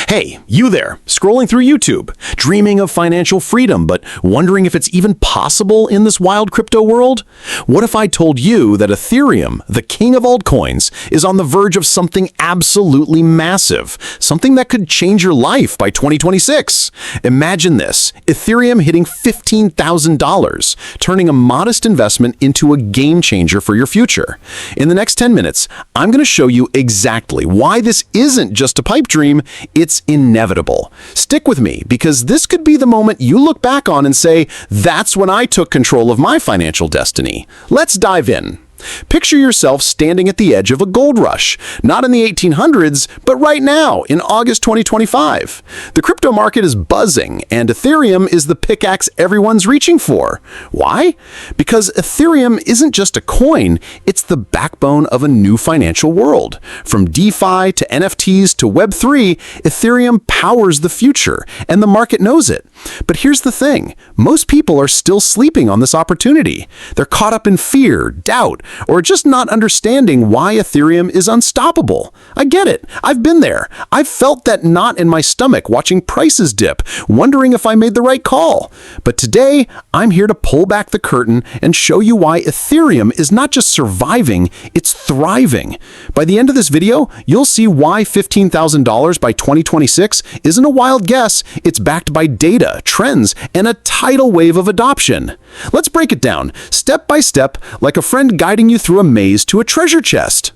Hey, you there, scrolling through YouTube, dreaming of financial freedom, but wondering if it's even possible in this wild crypto world? What if I told you that Ethereum, the king of altcoins, is on the verge of something absolutely massive, something that could change your life by 2026? Imagine this, Ethereum hitting $15,000, turning a modest investment into a game changer for your future. In the next 10 minutes, I'm going to show you exactly why this isn't just a pipe dream, it's inevitable. Stick with me, because this could be the moment you look back on and say, that's when I took control of my financial destiny. Let's dive in. Picture yourself standing at the edge of a gold rush, not in the 1800s, but right now, in August 2025. The crypto market is buzzing, and Ethereum is the pickaxe everyone's reaching for. Why? Because Ethereum isn't just a coin, it's the backbone of a new financial world. From DeFi to NFTs to Web3, Ethereum powers the future, and the market knows it. But here's the thing, most people are still sleeping on this opportunity. They're caught up in fear, doubt, or just not understanding why Ethereum is unstoppable. I get it. I've been there. I've felt that knot in my stomach watching prices dip, wondering if I made the right call. But today, I'm here to pull back the curtain and show you why Ethereum is not just surviving, it's thriving. By the end of this video, you'll see why $15,000 by 2026 isn't a wild guess. It's backed by data, trends, and a tidal wave of adoption. Let's break it down, step by step, like a friend guiding you through a maze to a treasure chest.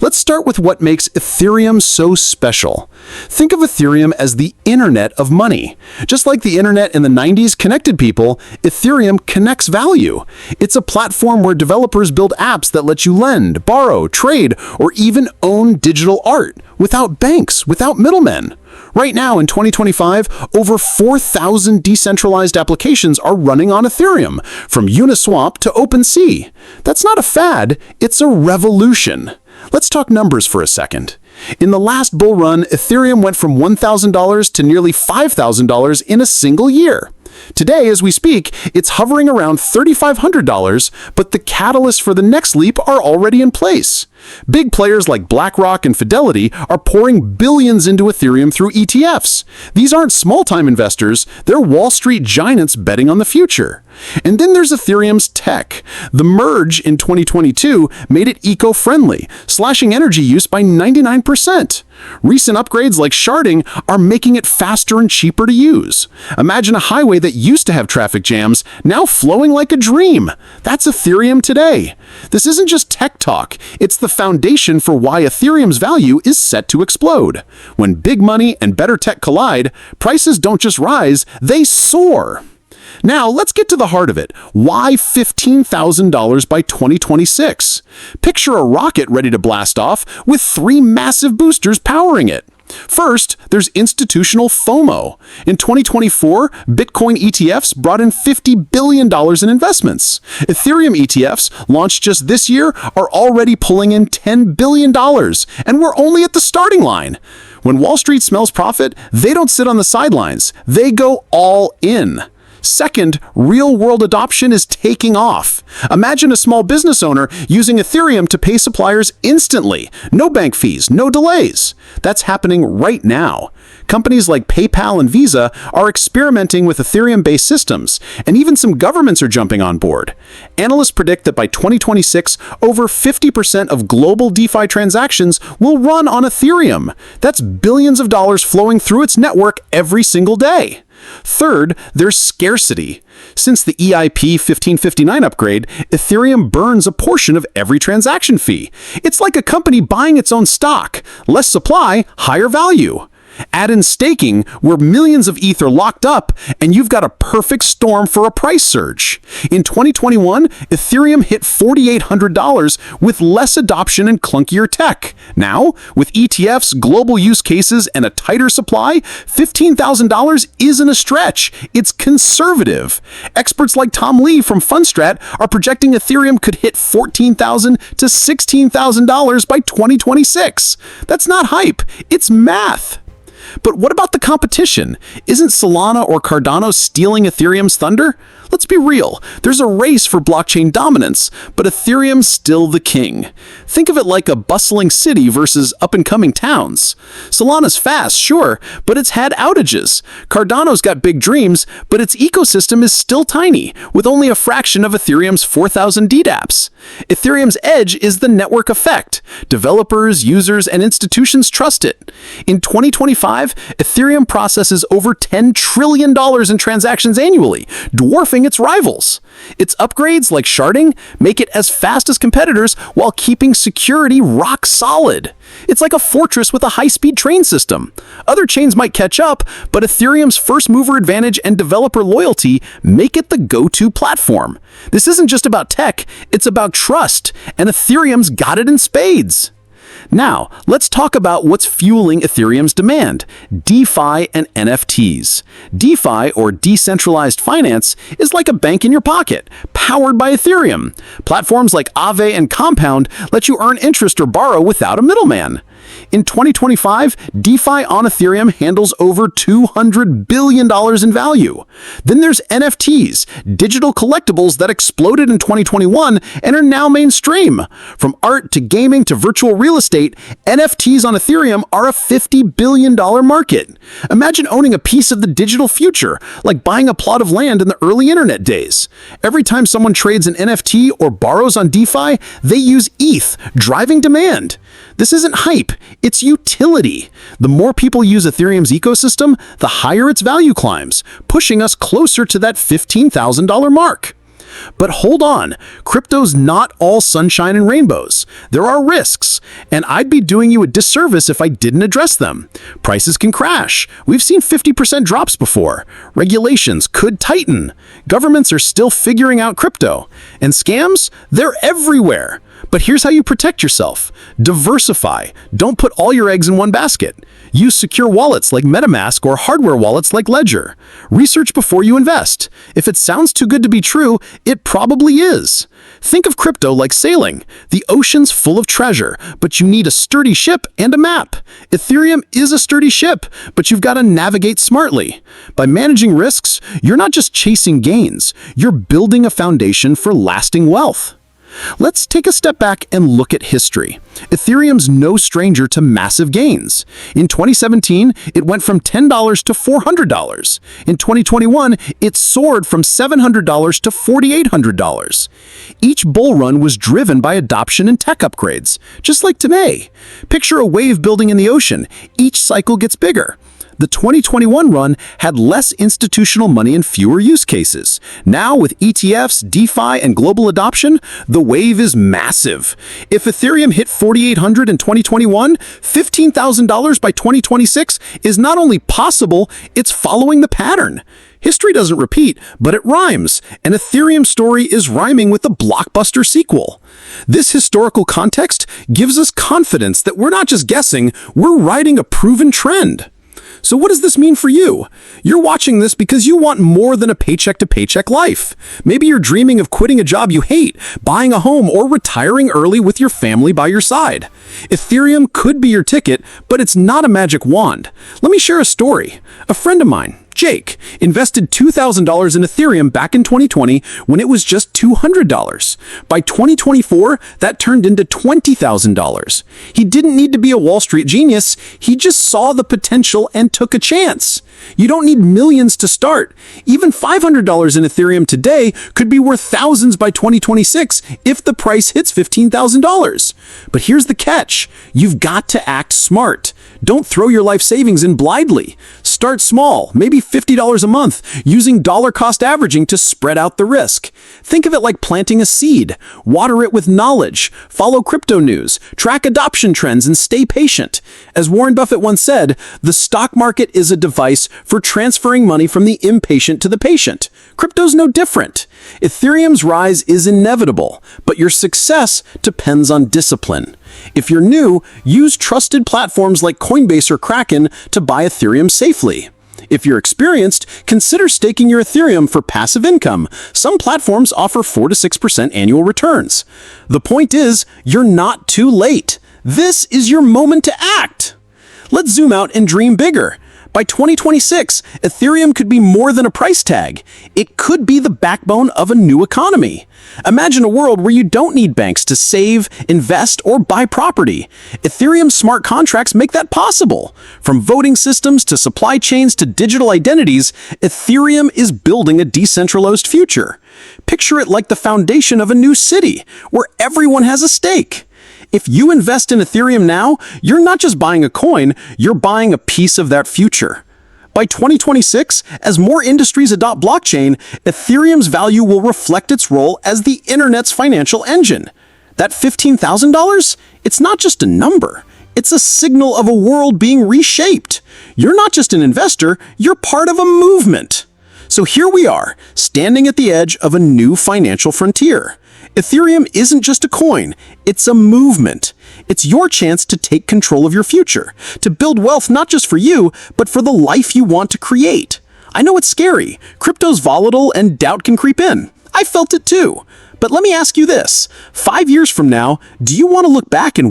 Let's start with what makes Ethereum so special. Think of Ethereum as the internet of money. Just like the internet in the 90s connected people, Ethereum connects value. It's a platform where developers build apps that let you lend, borrow, trade, or even own digital art without banks, without middlemen. Right now, in 2025, over 4,000 decentralized applications are running on Ethereum, from Uniswap to OpenSea. That's not a fad, it's a revolution. Let's talk numbers for a second. In the last bull run, Ethereum went from $1,000 to nearly $5,000 in a single year. Today, as we speak, it's hovering around $3,500, but the catalysts for the next leap are already in place. Big players like BlackRock and Fidelity are pouring billions into Ethereum through ETFs. These aren't small-time investors, they're Wall Street giants betting on the future. And then there's Ethereum's tech. The Merge in 2022 made it eco-friendly, slashing energy use by 99%. Recent upgrades like sharding are making it faster and cheaper to use. Imagine a highway that used to have traffic jams, now flowing like a dream. That's Ethereum today. This isn't just tech talk, it's the foundation for why Ethereum's value is set to explode. When big money and better tech collide, prices don't just rise, they soar. Now, let's get to the heart of it. Why $15,000 by 2026? Picture a rocket ready to blast off with 3 massive boosters powering it. First, there's institutional FOMO. In 2024, Bitcoin ETFs brought in $50 billion in investments. Ethereum ETFs, launched just this year, are already pulling in $10 billion, and we're only at the starting line. When Wall Street smells profit, they don't sit on the sidelines. They go all in. Second, real-world adoption is taking off. Imagine a small business owner using Ethereum to pay suppliers instantly. No bank fees, no delays. That's happening right now. Companies like PayPal and Visa are experimenting with Ethereum-based systems, and even some governments are jumping on board. Analysts predict that by 2026, over 50% of global DeFi transactions will run on Ethereum. That's billions of dollars flowing through its network every single day. Third, there's scarcity. Since the EIP 1559 upgrade, Ethereum burns a portion of every transaction fee. It's like a company buying its own stock. Less supply, higher value. Add in staking, where millions of ETH are locked up, and you've got a perfect storm for a price surge. In 2021, Ethereum hit $4,800 with less adoption and clunkier tech. Now, with ETFs, global use cases, and a tighter supply, $15,000 isn't a stretch. It's conservative. Experts like Tom Lee from Fundstrat are projecting Ethereum could hit $14,000 to $16,000 by 2026. That's not hype, it's math. But what about the competition? Isn't Solana or Cardano stealing Ethereum's thunder? Let's be real, there's a race for blockchain dominance, but Ethereum's still the king. Think of it like a bustling city versus up-and-coming towns. Solana's fast, sure, but it's had outages. Cardano's got big dreams, but its ecosystem is still tiny, with only a fraction of Ethereum's 4,000 DDApps. Ethereum's edge is the network effect. Developers, users, and institutions trust it. In 2025, Ethereum processes over $10 trillion in transactions annually, dwarfing its rivals. Its upgrades, like sharding, make it as fast as competitors while keeping security rock solid. It's like a fortress with a high-speed train system. Other chains might catch up, but Ethereum's first-mover advantage and developer loyalty make it the go-to platform. This isn't just about tech, it's about trust, and Ethereum's got it in spades. Now, let's talk about what's fueling Ethereum's demand: DeFi and NFTs. DeFi, or decentralized finance, is like a bank in your pocket, powered by Ethereum. Platforms like Aave and Compound let you earn interest or borrow without a middleman. In 2025, DeFi on Ethereum handles over $200 billion in value. Then there's NFTs, digital collectibles that exploded in 2021 and are now mainstream. From art to gaming to virtual real estate, NFTs on Ethereum are a $50 billion market. Imagine owning a piece of the digital future, like buying a plot of land in the early internet days. Every time someone trades an NFT or borrows on DeFi, they use ETH, driving demand. This isn't hype, it's utility. The more people use Ethereum's ecosystem, the higher its value climbs, pushing us closer to that $15,000 mark. But hold on, crypto's not all sunshine and rainbows. There are risks, and I'd be doing you a disservice if I didn't address them. Prices can crash. We've seen 50% drops before. Regulations could tighten. Governments are still figuring out crypto. And scams? They're everywhere. But here's how you protect yourself. Diversify. Don't put all your eggs in one basket. Use secure wallets like MetaMask or hardware wallets like Ledger. Research before you invest. If it sounds too good to be true, it probably is. Think of crypto like sailing. The ocean's full of treasure, but you need a sturdy ship and a map. Ethereum is a sturdy ship, but you've got to navigate smartly. By managing risks, you're not just chasing gains, you're building a foundation for lasting wealth. Let's take a step back and look at history. Ethereum's no stranger to massive gains. In 2017, it went from $10 to $400. In 2021, it soared from $700 to $4,800. Each bull run was driven by adoption and tech upgrades, just like today. Picture a wave building in the ocean. Each cycle gets bigger. The 2021 run had less institutional money and fewer use cases. Now, with ETFs, DeFi, and global adoption, the wave is massive. If Ethereum hit $4,800 in 2021, $15,000 by 2026 is not only possible, it's following the pattern. History doesn't repeat, but it rhymes, and Ethereum's story is rhyming with the blockbuster sequel. This historical context gives us confidence that we're not just guessing, we're riding a proven trend. So what does this mean for you? You're watching this because you want more than a paycheck-to-paycheck life. Maybe you're dreaming of quitting a job you hate, buying a home, or retiring early with your family by your side. Ethereum could be your ticket, but it's not a magic wand. Let me share a story. A friend of mine, Jake, invested $2,000 in Ethereum back in 2020 when it was just $200. By 2024, that turned into $20,000. He didn't need to be a Wall Street genius, he just saw the potential and took a chance. You don't need millions to start. Even $500 in Ethereum today could be worth thousands by 2026 if the price hits $15,000. But here's the catch. You've got to act smart. Don't throw your life savings in blindly. Start small, maybe $50 a month, using dollar cost averaging to spread out the risk. Think of it like planting a seed. Water it with knowledge. Follow crypto news. Track adoption trends and stay patient. As Warren Buffett once said, the stock market is a device for transferring money from the impatient to the patient. Crypto's no different. Ethereum's rise is inevitable, but your success depends on discipline. If you're new, use trusted platforms like Coinbase or Kraken to buy Ethereum safely. If you're experienced, consider staking your Ethereum for passive income. Some platforms offer 4 to 6% annual returns. The point is, you're not too late. This is your moment to act. Let's zoom out and dream bigger. By 2026, Ethereum could be more than a price tag. It could be the backbone of a new economy. Imagine a world where you don't need banks to save, invest, or buy property. Ethereum's smart contracts make that possible. From voting systems to supply chains to digital identities, Ethereum is building a decentralized future. Picture it like the foundation of a new city, where everyone has a stake. If you invest in Ethereum now, you're not just buying a coin, you're buying a piece of that future. By 2026, as more industries adopt blockchain, Ethereum's value will reflect its role as the internet's financial engine. That $15,000? It's not just a number. It's a signal of a world being reshaped. You're not just an investor, you're part of a movement. So here we are, standing at the edge of a new financial frontier. Ethereum isn't just a coin, it's a movement. It's your chance to take control of your future, to build wealth not just for you, but for the life you want to create. I know it's scary. Crypto's volatile and doubt can creep in. I felt it too. But let me ask you this. 5 years from now, do you want to look back and